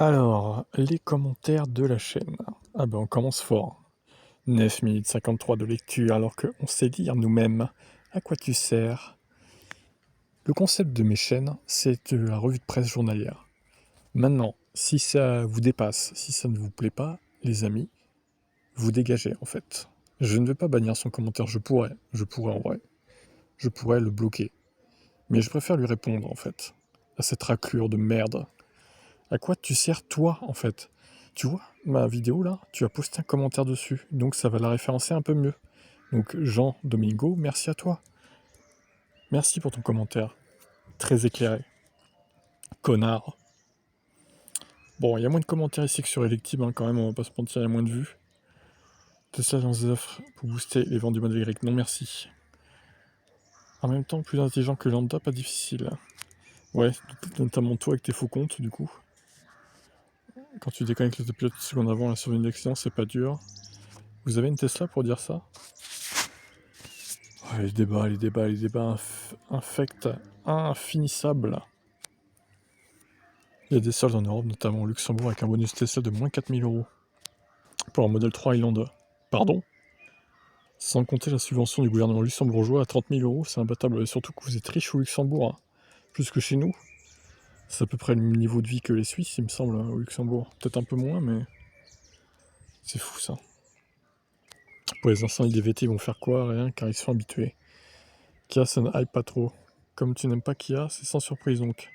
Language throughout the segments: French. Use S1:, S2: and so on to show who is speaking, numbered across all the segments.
S1: Alors, les commentaires de la chaîne. Ah ben on commence fort. 9 minutes 53 de lecture alors qu'on sait lire nous-mêmes. À quoi tu sers? Le concept de mes chaînes, c'est de la revue de presse journalière. Maintenant, si ça vous dépasse, si ça ne vous plaît pas, les amis, vous dégagez en fait. Je ne vais pas bannir son commentaire, je pourrais en vrai. Je pourrais le bloquer. Mais je préfère lui répondre en fait. À cette raclure de merde. À quoi tu sers toi en fait? Tu vois, ma vidéo là, tu as posté un commentaire dessus, donc ça va la référencer un peu mieux. Donc Jean Domingo, merci à toi. Merci pour ton commentaire. Très éclairé. Connard. Bon, il y a moins de commentaires ici que sur Electib, hein, quand même, on va pas se mentir, il y a moins de vues. Tesla lance des offres pour booster les ventes du modèle Y. Non merci. En même temps, plus intelligent que lambda, pas difficile. Ouais, notamment toi avec tes faux comptes, du coup. Quand tu déconnectes le pilote une seconde avant la survenue de l'accident, c'est pas dur. Vous avez une Tesla pour dire ça? Oh, les débats infects, infinissables. Il y a des soldes en Europe, notamment au Luxembourg, avec un bonus Tesla de moins 4000 € pour un modèle 3 Highlander. Pardon? Sans compter la subvention du gouvernement luxembourgeois à 30 000 €, c'est imbattable. Et surtout que vous êtes riche au Luxembourg, hein. Plus que chez nous. C'est à peu près le même niveau de vie que les Suisses, il me semble, au Luxembourg. Peut-être un peu moins, mais c'est fou ça. Pour les incendies des VT, ils vont faire quoi? Rien, car ils sont habitués. Kia, ça ne hype pas trop. Comme tu n'aimes pas Kia, c'est sans surprise donc.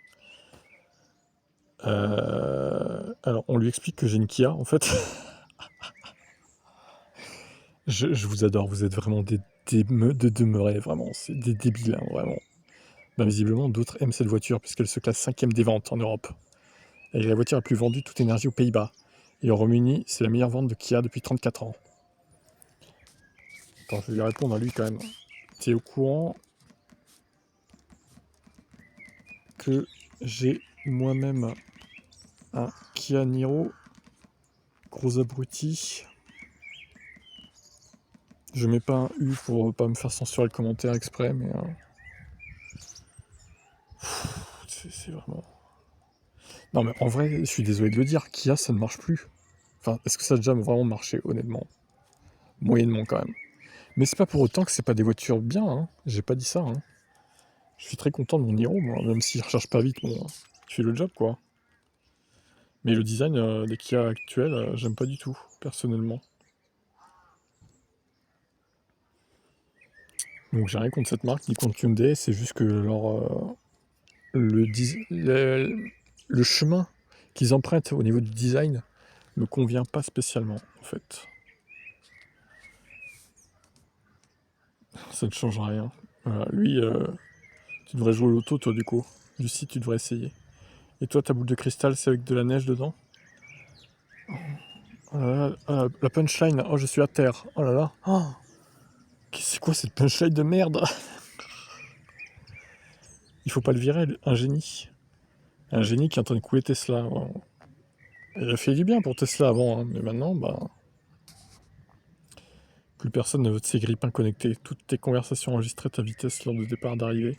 S1: Alors, on lui explique que j'ai une Kia, en fait. je vous adore, vous êtes vraiment des demeurés, vraiment. C'est des débiles, hein, vraiment. Ben, visiblement, d'autres aiment cette voiture, puisqu'elle se classe 5ème des ventes en Europe. Elle est la voiture la plus vendue toute énergie aux Pays-Bas. Et au Royaume-Uni, c'est la meilleure vente de Kia depuis 34 ans. Attends, je vais lui répondre à lui quand même. T'es au courant que j'ai moi-même un Kia Niro? Gros abruti. Je mets pas un U pour pas me faire censurer le commentaire exprès, mais... c'est vraiment... Non mais en vrai, je suis désolé de le dire, Kia ça ne marche plus. Enfin, est-ce que ça a déjà vraiment marché, honnêtement? Moyennement quand même. Mais c'est pas pour autant que c'est pas des voitures bien, hein. J'ai pas dit ça, hein. Je suis très content de mon Niro, moi, même s'il recharge pas vite, bon, il fait le job, quoi. Mais le design des Kia actuels, j'aime pas du tout, personnellement. Donc j'ai rien contre cette marque, ni contre Hyundai, c'est juste que le chemin qu'ils empruntent au niveau du design me convient pas spécialement, en fait. Ça ne change rien. Voilà, lui, tu devrais jouer au loto, toi, du coup. Lucie, tu devrais essayer. Et toi, ta boule de cristal, c'est avec de la neige dedans? Oh là là, la punchline, oh, je suis à terre. Oh là là. Oh, c'est quoi cette punchline de merde? Il faut pas le virer, un génie. Un génie qui est en train de couler Tesla. Ouais. Il a fait du bien pour Tesla avant, hein, mais maintenant, bah... Plus personne ne veut de ces grippins connectés. Toutes tes conversations enregistrées ta vitesse lors de départ d'arrivée.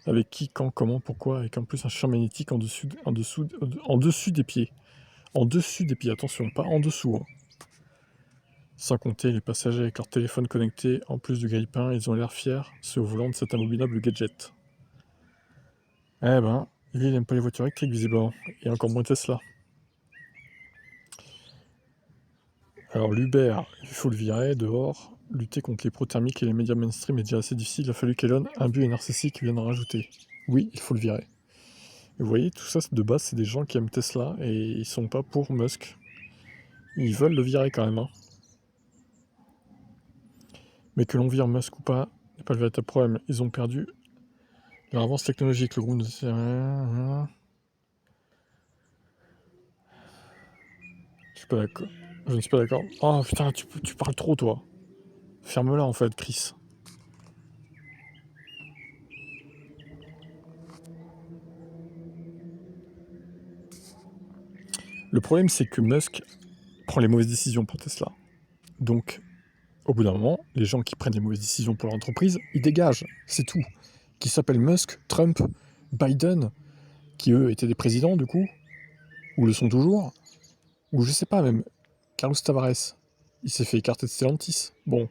S1: Avec qui, quand, comment, pourquoi, avec en plus un champ magnétique en dessus des pieds. En dessus des pieds, attention, pas en dessous. Hein. Sans compter les passagers avec leur téléphone connecté, en plus du grille-pain, ils ont l'air fiers, ceux au volant de cet abominable gadget. Eh ben, lui, il n'aime pas les voitures électriques, visiblement, et encore moins Tesla. Alors l'Uber, il faut le virer, dehors. Lutter contre les pro-thermiques et les médias mainstream est déjà assez difficile, il a fallu qu'Elon, imbu et narcissique, vienne en rajouter. Oui, il faut le virer. Et vous voyez, tout ça, de base, c'est des gens qui aiment Tesla, et ils sont pas pour Musk. Ils veulent le virer quand même, hein. Mais que l'on vire Musk ou pas, n'est pas le véritable problème. Ils ont perdu leur avance technologique, le groupe ne sait rien. Je suis pas d'accord. Je ne suis pas d'accord. Oh putain, tu parles trop, toi. Ferme-la, en fait, Chris. Le problème, c'est que Musk prend les mauvaises décisions pour Tesla. Donc, au bout d'un moment, les gens qui prennent les mauvaises décisions pour leur entreprise, ils dégagent. C'est tout. Qui s'appellent Musk, Trump, Biden, qui eux étaient des présidents, du coup, ou le sont toujours, ou je sais pas même, Carlos Tavares, il s'est fait écarter de Stellantis. Bon,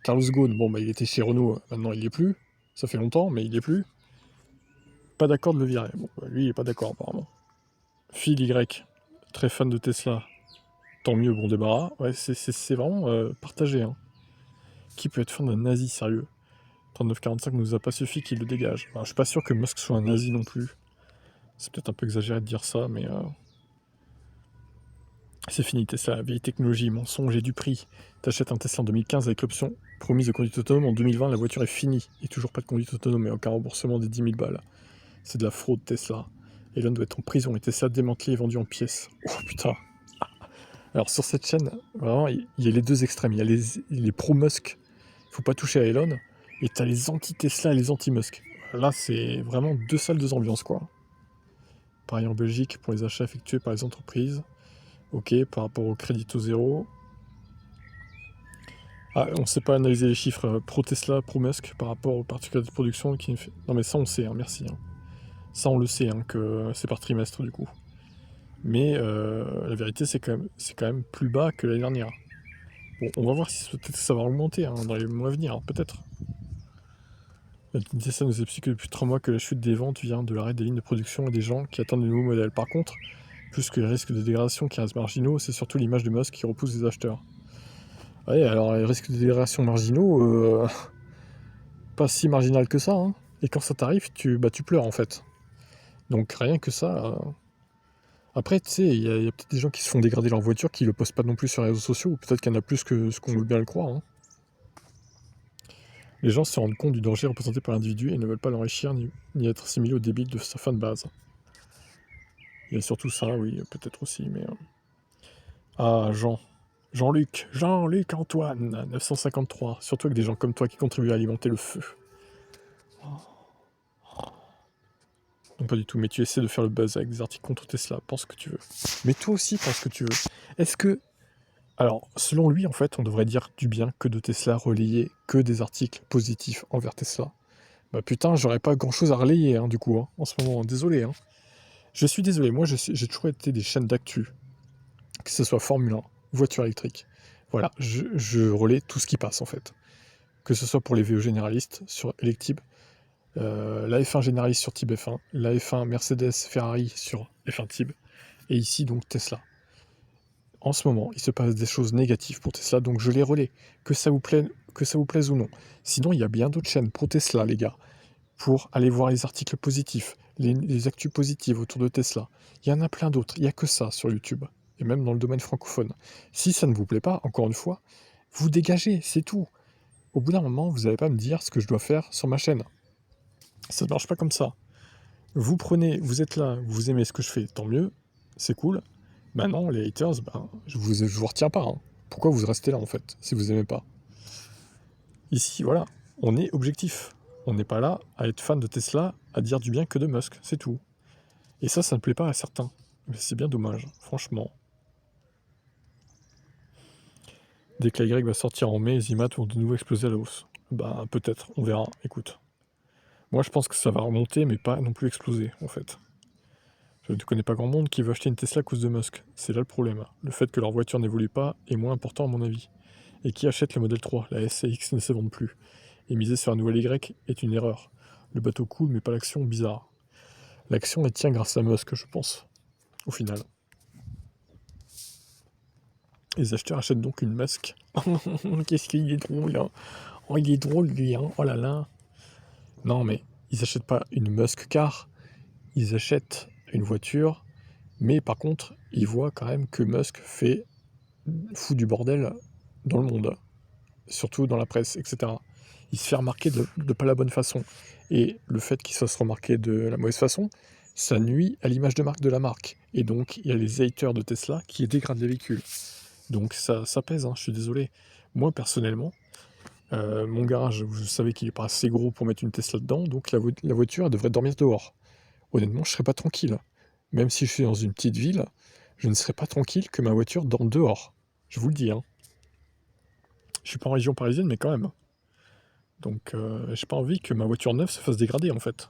S1: Carlos Ghosn, bon bah il était chez Renault, maintenant il y est plus, ça fait longtemps, mais il y est plus. Pas d'accord de le virer. Bon, bah, lui il est pas d'accord apparemment. Phil Y, très fan de Tesla, tant mieux, bon débarras. Ouais, c'est vraiment partagé. Hein. Qui peut être fan d'un nazi, sérieux? 3945 nous a pas suffi qu'il le dégage. Alors, je suis pas sûr que Musk soit un nazi non plus. C'est peut-être un peu exagéré de dire ça, mais c'est fini Tesla, vieille technologie, mensonge et du prix. T'achètes un Tesla en 2015 avec l'option promise de conduite autonome, en 2020 la voiture est finie, et toujours pas de conduite autonome et aucun remboursement des 10 000 balles. C'est de la fraude Tesla. Elon doit être en prison et Tesla démantelé et vendu en pièces. Oh putain. Alors sur cette chaîne, vraiment, il y a les deux extrêmes. Il y a les pro-Musk, faut pas toucher à Elon, et t'as les anti-Tesla et les anti-Musk. Là, c'est vraiment deux salles, deux ambiances, quoi. Pareil en Belgique, pour les achats effectués par les entreprises. Ok, par rapport au crédit au zéro. Ah, on ne sait pas analyser les chiffres pro-Tesla, pro-Musk par rapport aux particules de production. Non mais ça on sait, hein, merci. Hein. Ça on le sait, hein, que c'est par trimestre du coup. Mais la vérité c'est quand même plus bas que l'année dernière. Bon, on va voir si peut-être ça va augmenter hein, dans les mois à venir, hein, peut-être. Tesla nous explique depuis 3 mois que la chute des ventes vient de l'arrêt des lignes de production et des gens qui attendent de nouveaux modèles. Par contre, plus que les risques de dégradation qui restent marginaux, c'est surtout l'image de Musk qui repousse les acheteurs. Ouais, alors les risques de dégradation marginaux, pas si marginal que ça, hein. Et quand ça t'arrive, tu pleures en fait. Donc rien que ça. Après, tu sais, il y a peut-être des gens qui se font dégrader leur voiture qui le postent pas non plus sur les réseaux sociaux, ou peut-être qu'il y en a plus que ce qu'on veut bien le croire. Hein. Les gens se rendent compte du danger représenté par l'individu et ne veulent pas l'enrichir ni être assimilés au débit de sa fin de base. Il y a surtout ça, oui, peut-être aussi, mais. Ah, Jean-Luc Antoine, 953. Surtout avec des gens comme toi qui contribuent à alimenter le feu. Non, pas du tout, mais tu essaies de faire le buzz avec des articles contre Tesla, pense ce que tu veux. Mais toi aussi, pense ce que tu veux. Est-ce que... Alors, selon lui, en fait, on devrait dire du bien que de Tesla, relayer que des articles positifs envers Tesla. Bah putain, j'aurais pas grand-chose à relayer, hein, du coup, hein, en ce moment, désolé. Hein. Je suis désolé, moi j'ai toujours été des chaînes d'actu, que ce soit Formule 1, voiture électrique. Voilà, je relais tout ce qui passe, en fait. Que ce soit pour les VE généralistes sur Electib, la F1 généraliste sur Tib F1, la F1 Mercedes Ferrari sur F1 Tib, et ici donc Tesla. En ce moment, il se passe des choses négatives pour Tesla, donc je les relais, que ça vous plaise ou non. Sinon, il y a bien d'autres chaînes pro Tesla, les gars, pour aller voir les articles positifs, les actus positives autour de Tesla. Il y en a plein d'autres, il n'y a que ça sur YouTube, et même dans le domaine francophone. Si ça ne vous plaît pas, encore une fois, vous dégagez, c'est tout. Au bout d'un moment, vous n'allez pas me dire ce que je dois faire sur ma chaîne. Ça ne marche pas comme ça. Vous prenez, vous êtes là, vous aimez ce que je fais, tant mieux, c'est cool. Non, les haters, je vous retiens pas. Hein. Pourquoi vous restez là en fait, si vous aimez pas? Ici, voilà, on est objectif. On n'est pas là à être fan de Tesla, à dire du bien que de Musk, c'est tout. Et ça ne plaît pas à certains. Mais c'est bien dommage, franchement. Dès que la Y va sortir en mai, les IMAT vont de nouveau exploser à la hausse. Peut-être, on verra, écoute. Moi je pense que ça va remonter, mais pas non plus exploser, en fait. Je ne connais pas grand monde qui veut acheter une Tesla à cause de Musk. C'est là le problème. Le fait que leur voiture n'évolue pas est moins important à mon avis. Et qui achète le modèle 3? La SCX ne se vend plus. Et miser sur un nouvel Y est une erreur. Le bateau coule, mais pas l'action, bizarre. L'action elle tient grâce à Musk, je pense, au final. Les acheteurs achètent donc une Musk. Qu'est-ce qu'il est drôle, hein. Oh, il est drôle, lui, hein. Oh là là. Non, mais ils achètent pas une Musk car. Ils achètent une voiture. Mais par contre, ils voient quand même que Musk fout du bordel dans le monde, surtout dans la presse, etc. Il se fait remarquer de pas la bonne façon. Et le fait qu'il se fasse remarquer de la mauvaise façon, ça nuit à l'image de marque de la marque. Et donc, il y a les haters de Tesla qui dégradent les véhicules. Donc, ça pèse, hein, je suis désolé. Moi, personnellement, mon garage, je savais qu'il n'est pas assez gros pour mettre une Tesla dedans, donc la voiture, elle devrait dormir dehors. Honnêtement, je serais pas tranquille. Même si je suis dans une petite ville, je ne serais pas tranquille que ma voiture dorme dehors. Je vous le dis, hein. Je suis pas en région parisienne, mais quand même. Donc, j'ai pas envie que ma voiture neuve se fasse dégrader, en fait.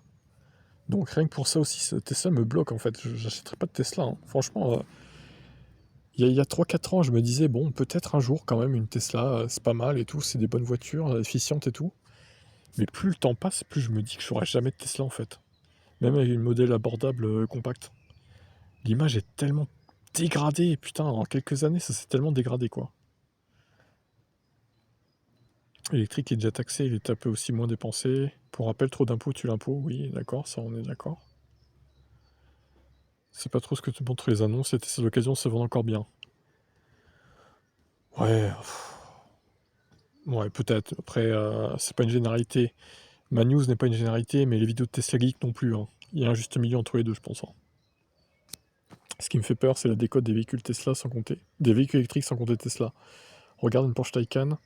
S1: Donc rien que pour ça aussi, Tesla me bloque en fait. J'achèterai pas de Tesla, hein. Franchement, il y a 3-4 ans, je me disais, bon, peut-être un jour quand même une Tesla, c'est pas mal et tout, c'est des bonnes voitures, efficientes et tout. Mais plus le temps passe, plus je me dis que j'aurai jamais de Tesla en fait. Même avec une modèle abordable compact. L'image est tellement dégradée, putain, en quelques années, ça s'est tellement dégradé quoi. L'électrique est déjà taxé, il est un peu aussi moins dépensé. Pour rappel, trop d'impôts tue l'impôt, oui, d'accord, ça on est d'accord. C'est pas trop ce que tu montres les annonces, et ces occasions se vendent encore bien. Ouais, ouais, peut-être. Après, c'est pas une généralité. Ma news n'est pas une généralité, mais les vidéos de Tesla Geek non plus, hein. Il y a un juste milieu entre les deux, je pense, hein. Ce qui me fait peur, c'est la décote des véhicules Tesla sans compter. Des véhicules électriques sans compter Tesla. Regarde une Porsche Taycan,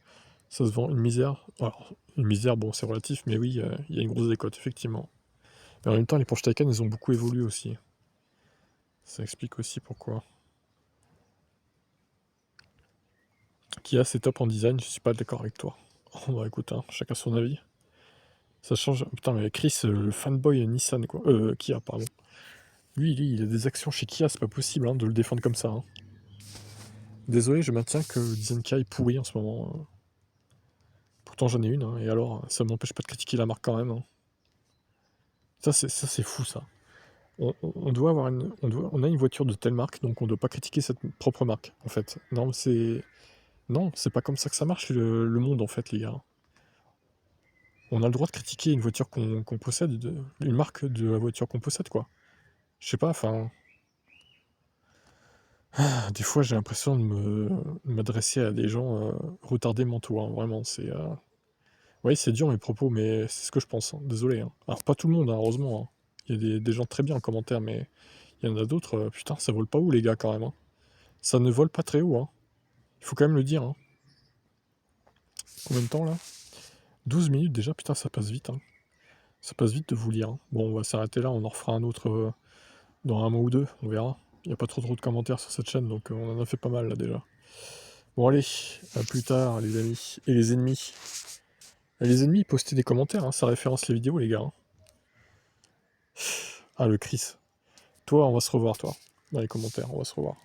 S1: ça se vend une misère. Alors, une misère, bon, c'est relatif, mais oui, il y a une grosse décote, effectivement. Mais en même temps, les Porsche Taycan, ils ont beaucoup évolué aussi. Ça explique aussi pourquoi. Kia, c'est top en design, je suis pas d'accord avec toi. Oh, bah écoute, hein, chacun son avis. Ça change. Putain, mais Chris, le fanboy Nissan, quoi. Kia, pardon. Lui, il a des actions chez Kia, c'est pas possible hein, de le défendre comme ça, hein. Désolé, je maintiens que le design Kia est pourri en ce moment. Pourtant, j'en ai une, hein, et alors, ça m'empêche pas de critiquer la marque quand même, hein. Ça, c'est fou, ça. On doit avoir on a une voiture de telle marque, donc on doit pas critiquer cette propre marque, en fait. Non, c'est pas comme ça que ça marche, le monde, en fait, les gars. On a le droit de critiquer une voiture qu'on possède, une marque de la voiture qu'on possède, quoi. Je sais pas, enfin. Des fois, j'ai l'impression de m'adresser à des gens retardés mentaux, hein, vraiment. Oui, c'est dur mes propos, mais c'est ce que je pense, hein. Désolé, hein. Alors, pas tout le monde, hein, heureusement, hein. Il y a des gens très bien en commentaire, mais il y en a d'autres, putain, ça vole pas haut, les gars, quand même, hein. Ça ne vole pas très haut, hein. Il faut quand même le dire, hein. Combien de temps, là? 12 minutes déjà, putain, ça passe vite, hein. Ça passe vite de vous lire, hein. Bon, on va s'arrêter là, on en refera un autre dans un mois ou deux, on verra. Il n'y a pas trop de commentaires sur cette chaîne, donc on en a fait pas mal, là, déjà. Bon, allez, à plus tard, les amis. Et les ennemis. Et les ennemis, postez des commentaires, hein, ça référence les vidéos, les gars, hein. Ah, le Chris. Toi, on va se revoir, toi. Dans les commentaires, on va se revoir.